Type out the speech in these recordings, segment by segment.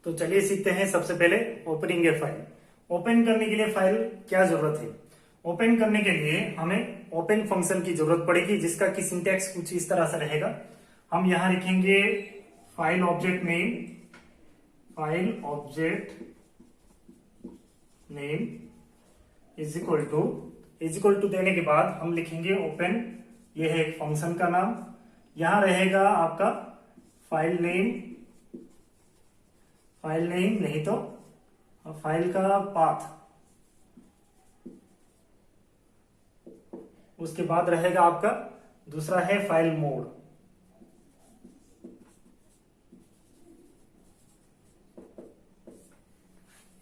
तो चलिए सीखते हैं। सबसे पहले ओपनिंग ए फाइल। ओपन करने के लिए फाइल क्या जरूरत है? ओपन करने के लिए हमें ओपन फंक्शन की जरूरत पड़ेगी, जिसका की सिंटैक्स कुछ इस तरह से रहेगा। हम यहां लिखेंगे file object name, file object name is equal to देने के बाद हम लिखेंगे ओपन। ये है एक फंक्शन का नाम। यहां रहेगा आपका फाइल नेम, फाइल नेम नहीं तो फाइल का पाथ। उसके बाद रहेगा आपका दूसरा है फाइल मोड।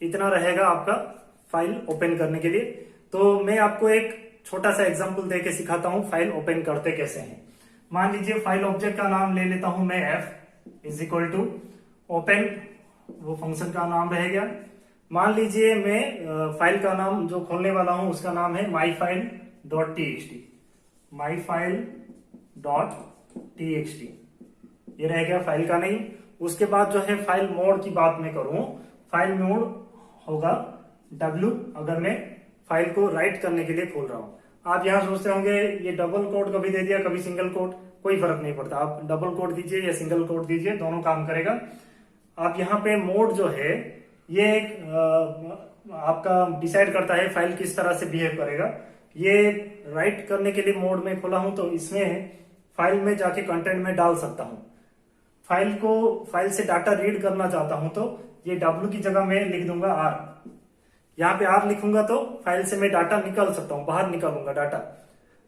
इतना रहेगा आपका फाइल ओपन करने के लिए। तो मैं आपको एक छोटा सा एग्जांपल देके सिखाता हूं फाइल ओपन करते कैसे हैं। मान लीजिए फाइल ऑब्जेक्ट का नाम ले लेता हूं मैं f is equal to open, वो फंक्शन का नाम रह गया। मान लीजिए मैं फाइल का नाम जो खोलने वाला हूं उसका नाम है myfile.txt, myfile.txt। ये रह गया फाइल का नेम। उसके बाद जो है फाइल मोड की बात मैं करूं, फाइल मोड होगा w, अगर मैं फाइल को राइट करने के लिए खोल रहा हूं। आप यहां सोचते होंगे ये डबल कोट कभी दे दिया कभी सिंगल कोट, कोई फर्क नहीं पड़ता। आप डबल कोट दीजिए या सिंगल कोट दीजिए, दोनों काम करेगा। आप यहाँ पे मोड जो है ये एक आपका डिसाइड करता है फाइल किस तरह से बिहेव करेगा। ये राइट करने के लिए मोड में खोला हूं, तो इसमें फाइल में जाके कंटेंट में डाल सकता हूं। फाइल से डाटा रीड करना चाहता हूं तो ये W की जगह मैं लिख दूंगा R। यहाँ पे R लिखूंगा तो फाइल से मैं डाटा निकाल सकता हूं, बाहर निकालूंगा डाटा।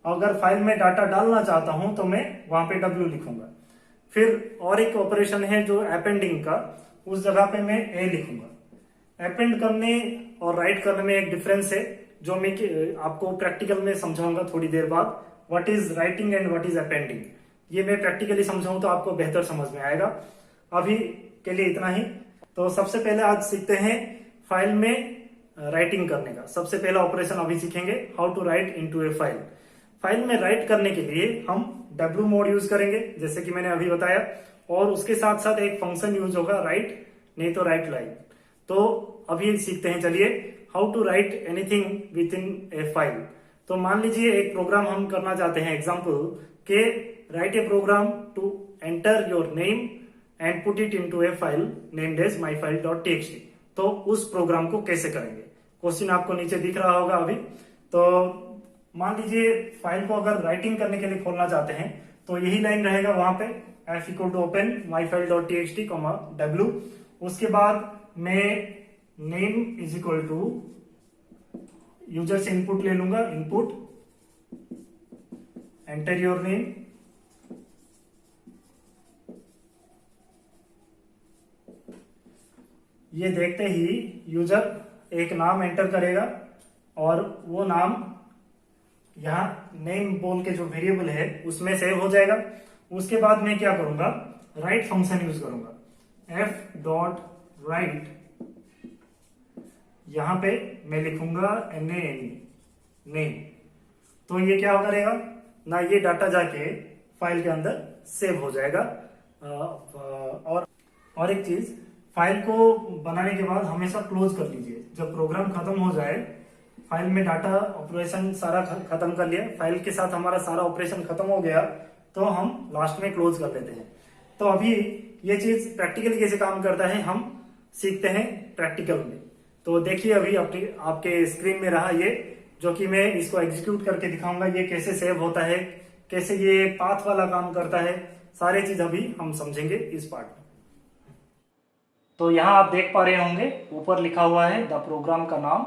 अगर फाइल में डाटा डालना चाहता हूं तो मैं वहां पे W लिखूंगा। फिर और एक ऑपरेशन है जो अपेंडिंग का, उस जगह पे मैं A लिखूंगा। अपेंड करने और राइट करने में एक डिफरेंस है जो मैं आपको प्रैक्टिकल में समझाऊंगा थोड़ी देर बाद। What is writing and what is appending, ये मैं प्रैक्टिकली समझाऊं तो आपको बेहतर समझ में आएगा। अभी के लिए इतना ही। तो सबसे पहले आज सीखते हैं फाइल में राइटिंग करने का। सबसे पहला ऑपरेशन अभी सीखेंगे, how to write into a file. File में राइट करने के लिए हम W मोड यूज करेंगे, जैसे कि मैंने अभी बताया, और उसके साथ साथ एक फंक्शन यूज होगा राइट, नहीं तो राइट लाइन। तो अभी सीखते हैं, चलिए, how to write anything with in a file. तो मान लीजिए एक प्रोग्राम हम करना चाहते हैं, एग्जाम्पल के write a program to enter your name and put it into a file named as myfile.txt। तो उस प्रोग्राम को कैसे करेंगे, क्वेश्चन आपको नीचे दिख रहा होगा अभी। तो मान लीजिए फाइल को अगर राइटिंग करने के लिए खोलना चाहते हैं तो यही लाइन रहेगा वहां पे, f equal to open myfile.txt, w। उसके बाद मैं name is equal to user से इनपुट ले लूंगा, इनपुट एंटर योर नेम। ये देखते ही यूजर एक नाम एंटर करेगा और वो नाम यहाँ नेम बोल के जो वेरिएबल है उसमें सेव हो जाएगा। उसके बाद मैं क्या करूंगा, राइट फंक्शन यूज करूंगा, f.write। यहां पे मैं लिखूंगा नेम। तो ये क्या करेगा ना, ये डाटा जाके फाइल के अंदर सेव हो जाएगा। और एक चीज, फाइल को बनाने के बाद हमेशा क्लोज कर लीजिए। जब प्रोग्राम खत्म हो जाए, फाइल में डाटा ऑपरेशन सारा खत्म कर लिया, फाइल के साथ हमारा सारा ऑपरेशन खत्म हो गया, तो हम लास्ट में क्लोज कर लेते हैं। तो अभी ये चीज प्रैक्टिकली कैसे काम करता है हम सीखते हैं प्रैक्टिकल में। तो देखिए अभी आपके स्क्रीन में रहा ये, जो कि मैं इसको एग्जीक्यूट करके दिखाऊंगा, ये कैसे सेव होता है, कैसे ये पाथ वाला काम करता है, सारे चीज अभी हम समझेंगे इस पार्ट में। तो यहाँ आप देख पा रहे होंगे ऊपर लिखा हुआ है द प्रोग्राम का नाम,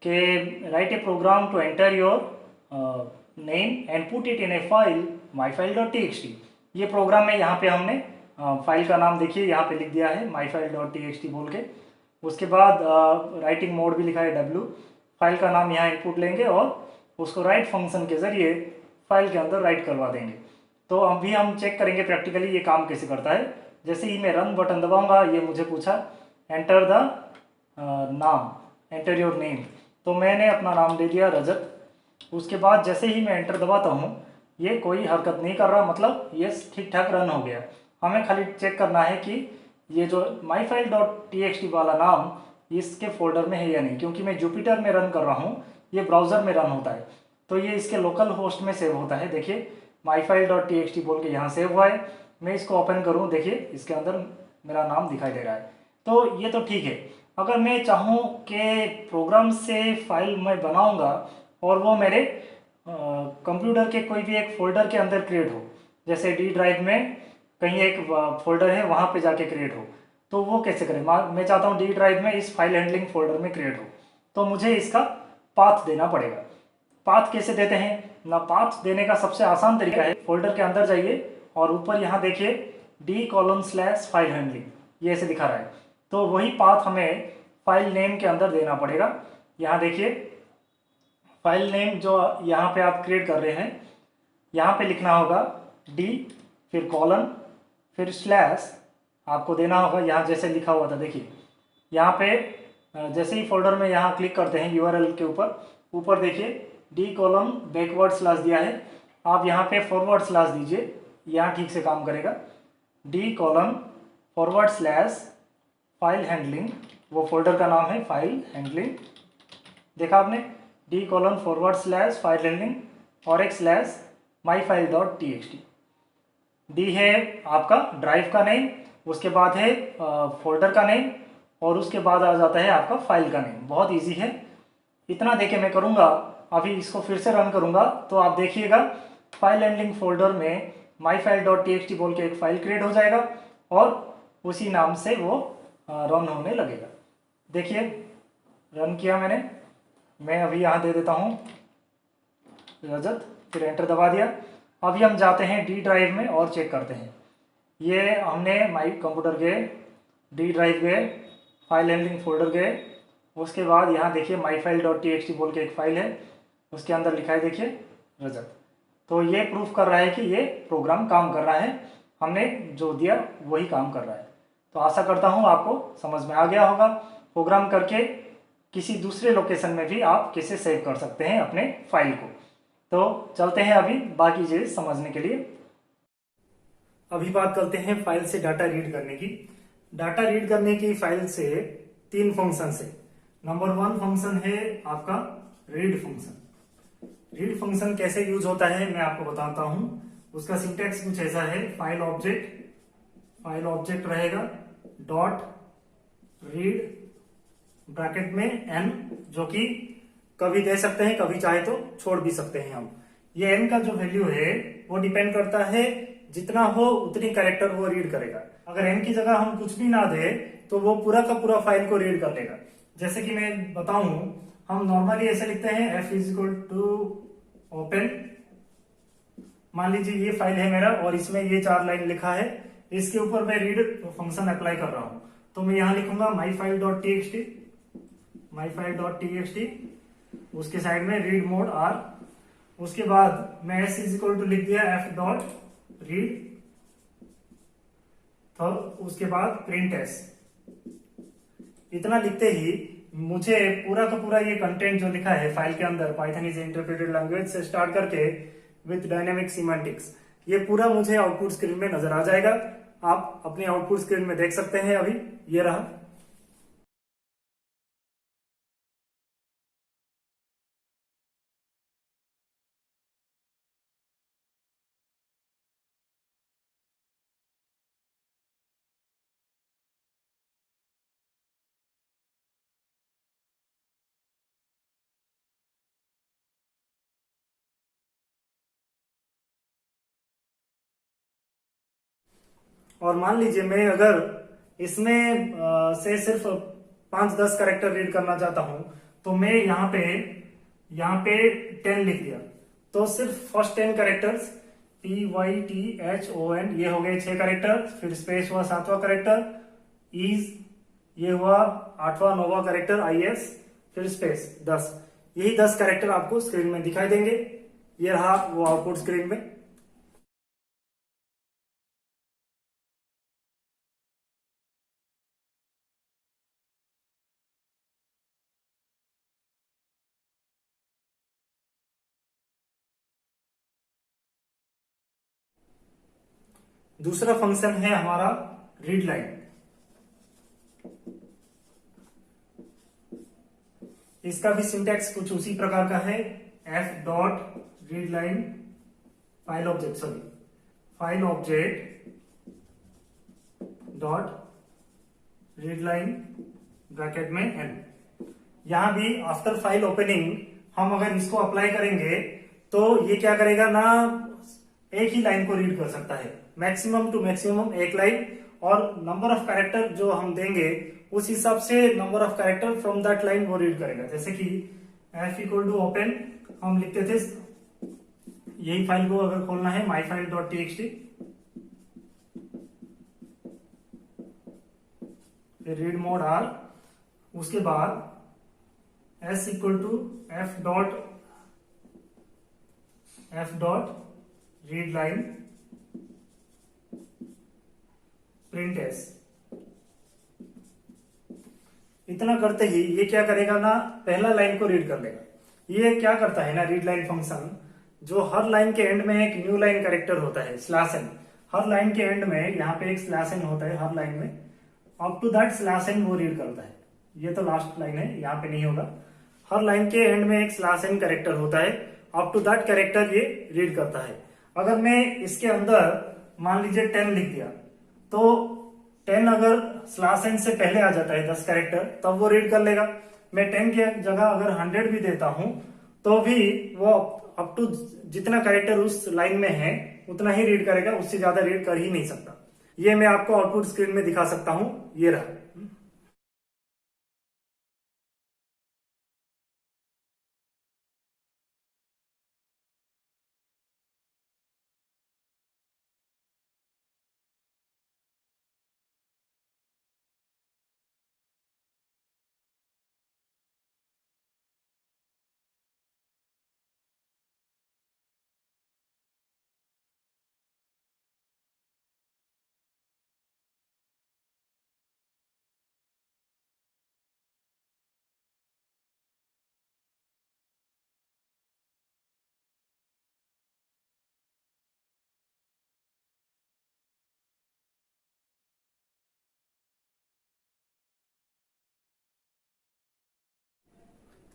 के write a program to enter your name and put it in a file myfile.txt। ये प्रोग्राम है, यहाँ पे हमने फाइल का नाम देखिए यहाँ पे लिख दिया है myfile.txt बोल के। उसके बाद राइटिंग मोड भी लिखा है W। फाइल का नाम यहाँ इनपुट लेंगे और उसको राइट फंक्शन के जरिए फाइल के अंदर राइट करवा देंगे। तो अभी हम चेक करेंगे प्रैक्टिकली ये काम कैसे करता है। जैसे ही मैं रन बटन दबाऊंगा, ये मुझे पूछा एंटर द नाम, एंटर योर नेम। तो मैंने अपना नाम दे दिया रजत। उसके बाद जैसे ही मैं एंटर दबाता हूँ, ये कोई हरकत नहीं कर रहा, मतलब ये ठीक ठाक रन हो गया। हमें खाली चेक करना है कि ये जो my file dot T x T वाला नाम इसके फोल्डर में है या नहीं, क्योंकि मैं जुपिटर में रन कर रहा हूँ, ये ब्राउज़र में रन होता है, तो ये इसके लोकल होस्ट में सेव होता है। देखिए my file dot T x T बोल के यहाँ सेव हुआ है। मैं इसको ओपन करूँ, देखिए इसके अंदर मेरा नाम दिखाई दे रहा है, तो ये तो ठीक है। अगर मैं चाहूँ कि प्रोग्राम से फाइल मैं बनाऊँगा और वो मेरे कंप्यूटर के कोई भी एक फोल्डर के अंदर क्रिएट हो, जैसे डी ड्राइव में कहीं एक फोल्डर है वहाँ पे जाके क्रिएट हो, तो वो कैसे करें? मैं चाहता हूँ डी ड्राइव में इस फाइल हैंडलिंग फोल्डर में क्रिएट हो, तो मुझे इसका पाथ देना पड़ेगा। पाथ कैसे देते हैं ना? पाथ देने का सबसे आसान तरीका है, फोल्डर के अंदर जाइए और ऊपर यहाँ देखिए d:/फाइल हैंडलिंग, ये ऐसे दिखा रहा है, तो वही पाथ हमें फाइल नेम के अंदर देना पड़ेगा। यहाँ देखिए फाइल नेम जो यहाँ पे आप क्रिएट कर रहे हैं, यहाँ पे लिखना होगा डी, फिर कॉलन, फिर स्लैश आपको देना होगा, यहाँ जैसे लिखा हुआ था देखिए, यहाँ पे जैसे ही फोल्डर में यहाँ क्लिक करते हैं यूआरएल के ऊपर देखिए d:/बैकवर्ड स्लैश दिया है, आप यहाँ पे फॉरवर्ड स्लैश दीजिए, यहाँ ठीक से काम करेगा। d:/फाइल हैंडलिंग, वो फोल्डर का नाम है फाइल हैंडलिंग, देखा आपने, d:/फाइल हैंडलिंग और एक slash my file dot T x T. D है आपका ड्राइव का नेम, उसके बाद है फोल्डर का नेम, और उसके बाद आ जाता है आपका फाइल का नेम। बहुत इजी है, इतना देके मैं करूँगा। अभी इसको फिर से रन करूँगा तो आप देखिएगा फाइल हैंडलिंग फोल्डर में my file dot T x T बोल के एक फाइल क्रिएट हो जाएगा और उसी नाम से वो रन होने लगेगा। देखिए रन किया मैंने, मैं अभी यहाँ दे देता हूँ रजत, फिर एंटर दबा दिया। अभी हम जाते हैं डी ड्राइव में और चेक करते हैं। ये हमने माई कंप्यूटर गए, डी ड्राइव गए, फाइल हैंडलिंग फोल्डर गए, उसके बाद यहाँ देखिए my file dot T x T बोल के एक फाइल है, उसके अंदर लिखा है देखिए रजत। तो ये प्रूफ कर रहा है कि ये प्रोग्राम काम कर रहा है, हमने जो दिया वही काम कर रहा है। तो आशा करता हूँ आपको समझ में आ गया होगा। प्रोग्राम करके किसी दूसरे लोकेशन में भी आप कैसे सेव कर सकते हैं अपने फाइल को। तो चलते हैं अभी बाकी चीज समझने के लिए। अभी बात करते हैं फाइल से डाटा रीड करने की। डाटा रीड करने की फाइल से 3 फंक्शन है। नंबर 1 फंक्शन है आपका रीड फंक्शन। रीड फंक्शन कैसे यूज होता है मैं आपको बताता हूं। उसका सिंटैक्स कुछ ऐसा है, फाइल ऑब्जेक्ट रहेगा डॉट रीड ब्रैकेट में एन, जो कि कभी दे सकते हैं, कभी चाहे तो छोड़ भी सकते हैं हम। ये एन का जो वैल्यू है वो डिपेंड करता है, जितना हो उतनी कैरेक्टर वो रीड करेगा। अगर एन की जगह हम कुछ भी ना दे तो वो पूरा का पूरा फाइल को रीड कर लेगा। जैसे कि मैं बताऊं, हम नॉर्मली ऐसे लिखते हैं f is equal to open. मान लीजिए ये फाइल है मेरा और इसमें ये 4 लाइन लिखा है, इसके ऊपर मैं रीड फंक्शन अप्लाई कर रहा हूं, तो मैं यहां लिखूंगा my file dot T x T, उसके साइड में रीड मोड आर, उसके बाद मैं s इज इक्वल टू लिख दिया f डॉट रीड, तो उसके बाद प्रिंट s। इतना लिखते ही मुझे पूरा का पूरा ये कंटेंट जो लिखा है फाइल के अंदर, पाइथन इज इंटरप्रेटेड लैंग्वेज से स्टार्ट करके विद डायनेमिक सीमेंटिक्स, ये पूरा मुझे आउटपुट स्क्रीन में नजर आ जाएगा। आप अपने आउटपुट स्क्रीन में देख सकते हैं, अभी ये रहा। और मान लीजिए मैं अगर इसमें से सिर्फ 5-10 कैरेक्टर रीड करना चाहता हूं, तो मैं यहाँ पे 10 लिख दिया, तो सिर्फ फर्स्ट 10 कैरेक्टर्स PYTHON ये हो गए 6 कैरेक्टर, फिर स्पेस हुआ 7वां कैरेक्टर, इज ये हुआ 8वां 9वां कैरेक्टर, IS, फिर स्पेस 10। यही 10 कैरेक्टर आपको स्क्रीन में दिखाई देंगे। ये रहा वो आउटपुट स्क्रीन में। दूसरा फंक्शन है हमारा रीड लाइन। इसका भी सिंटैक्स कुछ उसी प्रकार का है। F dot read line file object dot read line bracket में एन। यहां भी आफ्टर फाइल ओपनिंग हम अगर इसको अप्लाई करेंगे तो ये क्या करेगा ना, एक ही लाइन को रीड कर सकता है, मैक्सिमम टू मैक्सिमम एक लाइन, और नंबर ऑफ कैरेक्टर जो हम देंगे उस हिसाब से number of character from that line वो रीड करेगा। जैसे कि एफ इक्वल टू ओपन हम लिखते थे, यही फाइल को अगर खोलना है myfile.txt, फिर रीड मोड आर, उसके बाद s equal to f dot read line print s. इतना करते ही ये क्या करेगा ना, पहला लाइन को रीड कर लेगा। ये क्या करता है ना, रीड लाइन फंक्शन, जो हर लाइन के एंड में एक न्यू लाइन कैरेक्टर होता है स्लैश एन, हर लाइन के एंड में यहाँ पे एक स्लैश एन होता है हर लाइन में, up to that slash n वो रीड करता है। ये तो लास्ट लाइन है, यहाँ पे नहीं होगा। हर लाइन के एंड में एक स्लैश एन कैरेक्टर होता है, अप टू दैट कैरेक्टर ये रीड करता है। अगर मैं इसके अंदर मान लीजिए 10 लिख दिया, तो 10 अगर स्लैश एन से पहले आ जाता है 10 कैरेक्टर, तब वो रीड कर लेगा। मैं 10 की जगह अगर 100 भी देता हूं तो भी वो अप टू जितना कैरेक्टर उस लाइन में है उतना ही रीड करेगा, उससे ज्यादा रीड कर ही नहीं सकता। ये मैं आपको आउटपुट स्क्रीन में दिखा सकता हूं, ये रहा।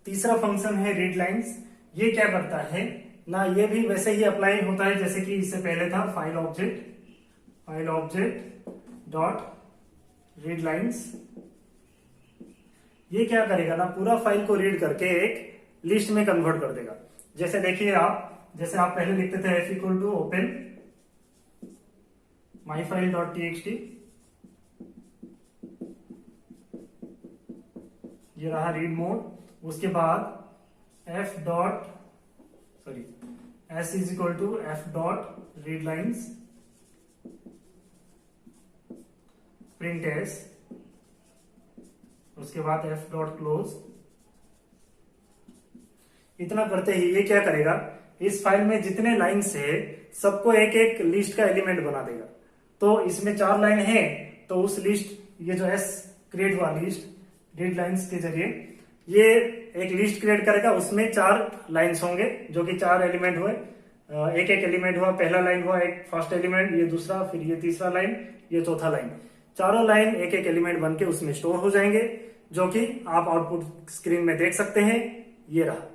तीसरा फंक्शन है रीड लाइंस। ये क्या करता है ना, ये भी वैसे ही अप्लाई होता है जैसे कि इससे पहले था, file object dot read lines. ये क्या करेगा ना, पूरा फाइल को रीड करके एक लिस्ट में कन्वर्ट कर देगा। जैसे देखिए जैसे आप पहले लिखते थे F equal to open myfile.txt, ये रहा रीड मोड। उसके बाद s is equal to f dot read lines print s, उसके बाद एफ डॉट क्लोज। इतना करते ही ये क्या करेगा, इस फाइल में जितने लाइन्स है सबको एक एक लिस्ट का एलिमेंट बना देगा। तो इसमें 4 लाइन है, तो उस लिस्ट, ये जो एस क्रिएट हुआ लिस्ट रीड लाइन्स के जरिए, ये एक लिस्ट क्रिएट करेगा। उसमें 4 लाइन्स होंगे जो कि 4 एलिमेंट हुए, एक एक एलिमेंट हुआ, पहला लाइन हुआ एक फर्स्ट एलिमेंट, ये दूसरा, फिर ये तीसरा लाइन, ये चौथा लाइन। चारों लाइन एक एक एलिमेंट बन के उसमें स्टोर हो जाएंगे, जो कि आप आउटपुट स्क्रीन में देख सकते हैं। ये रहा।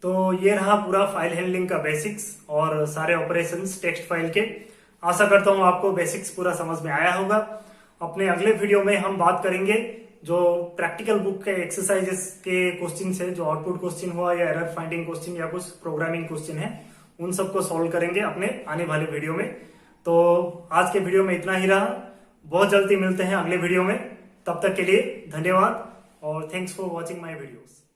तो ये रहा पूरा फाइल हैंडलिंग का बेसिक्स और सारे ऑपरेशंस टेक्स्ट फाइल के। आशा करता हूं आपको बेसिक्स पूरा समझ में आया होगा। अपने अगले वीडियो में हम बात करेंगे जो प्रैक्टिकल बुक के एक्सरसाइजेस के क्वेश्चन है, जो आउटपुट क्वेश्चन हुआ या एरर फाइंडिंग क्वेश्चन या कुछ प्रोग्रामिंग क्वेश्चन है, उन सबको सॉल्व करेंगे अपने आने वाले वीडियो में। तो आज के वीडियो में इतना ही रहा। बहुत जल्दी मिलते हैं अगले वीडियो में। तब तक के लिए धन्यवाद और thanks for watching my videos.